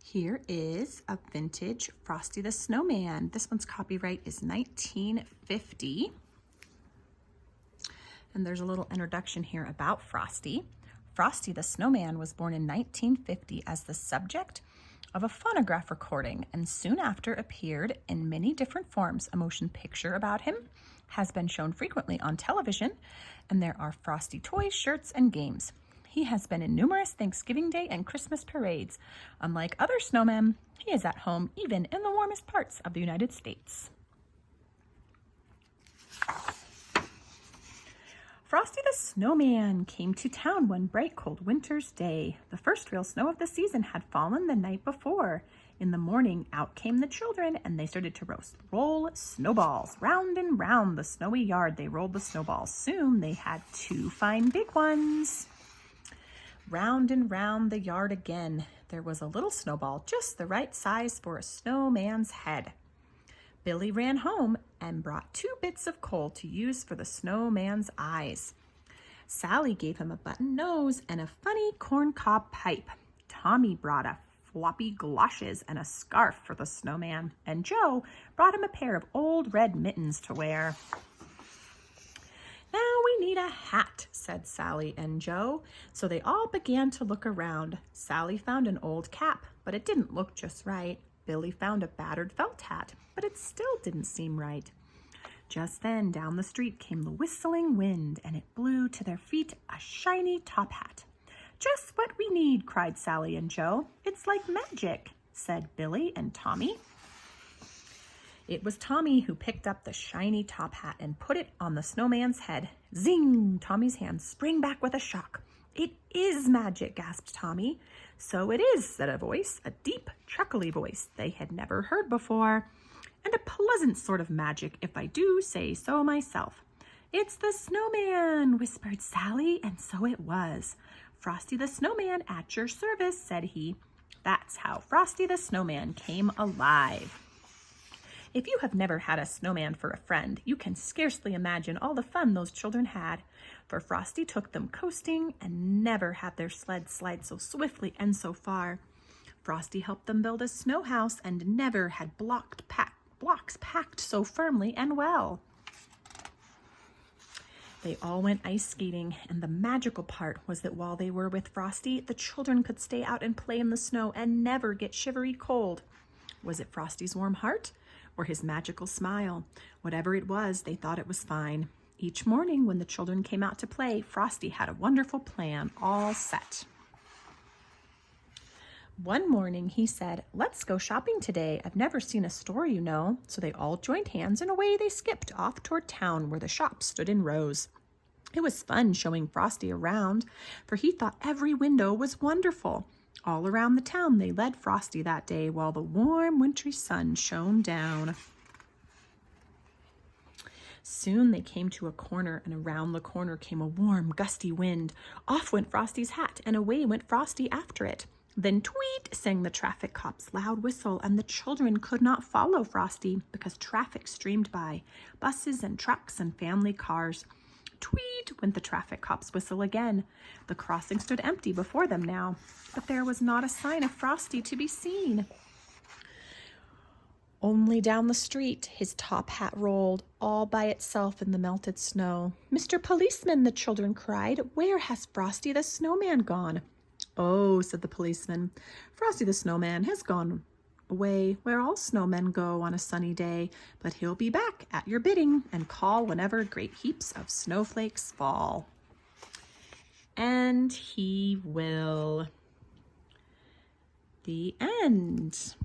Here is a vintage Frosty the Snowman. This one's copyright is 1950. And there's a little introduction here about Frosty. Frosty the Snowman was born in 1950 as the subject of a phonograph recording and soon after appeared in many different forms. A motion picture about him has been shown frequently on television, and there are Frosty toys, shirts, and games. He has been in numerous Thanksgiving Day and Christmas parades. Unlike other snowmen, he is at home even in the warmest parts of the United States. Frosty the Snowman came to town one bright cold winter's day. The first real snow of the season had fallen the night before. In the morning, out came the children, and they started to roll snowballs. Round and round the snowy yard they rolled the snowballs. Soon they had 2 fine big ones. Round and round the yard again. There was a little snowball, just the right size for a snowman's head. Billy ran home and brought 2 bits of coal to use for the snowman's eyes. Sally gave him a button nose and a funny corncob pipe. Tommy brought a floppy galoshes and a scarf for the snowman, and Joe brought him a pair of old red mittens to wear. "Now we need a hat," said Sally and Joe. So they all began to look around. Sally found an old cap, but it didn't look just right. Billy found a battered felt hat, but it still didn't seem right. Just then, down the street came the whistling wind, and it blew to their feet a shiny top hat. "Just what we need," cried Sally and Joe. "It's like magic," said Billy and Tommy. It was Tommy who picked up the shiny top hat and put it on the snowman's head. Zing! Tommy's hand sprang back with a shock. "It is magic," gasped Tommy. "So it is," said a voice, a deep, chuckly voice they had never heard before. "And a pleasant sort of magic, if I do say so myself." "It's the snowman," whispered Sally, and so it was. "Frosty the Snowman at your service," said he. That's how Frosty the Snowman came alive. If you have never had a snowman for a friend, you can scarcely imagine all the fun those children had. For Frosty took them coasting and never had their sled slide so swiftly and so far. Frosty helped them build a snow house and never had blocks packed so firmly and well. They all went ice skating, and the magical part was that while they were with Frosty, the children could stay out and play in the snow and never get shivery cold. Was it Frosty's warm heart or his magical smile? Whatever it was, they thought it was fine. Each morning when the children came out to play, Frosty had a wonderful plan all set. One morning he said, "Let's go shopping today. I've never seen a store, you know." So they all joined hands and away they skipped off toward town where the shops stood in rows. It was fun showing Frosty around, for he thought every window was wonderful. All around the town they led Frosty that day while the warm wintry sun shone down. Soon they came to a corner, and around the corner came a warm, gusty wind. Off went Frosty's hat, and away went Frosty after it. Then tweet sang the traffic cop's loud whistle, and the children could not follow Frosty because traffic streamed by, buses and trucks and family cars. Tweet went the traffic cop's whistle again. The crossing stood empty before them now, but there was not a sign of Frosty to be seen. Only down the street his top hat rolled, all by itself in the melted snow. "Mr. Policeman," the children cried, "where has Frosty the Snowman gone?" "Oh," said the policeman, "Frosty the Snowman has gone away where all snowmen go on a sunny day, but he'll be back at your bidding and call whenever great heaps of snowflakes fall." And he will. The end.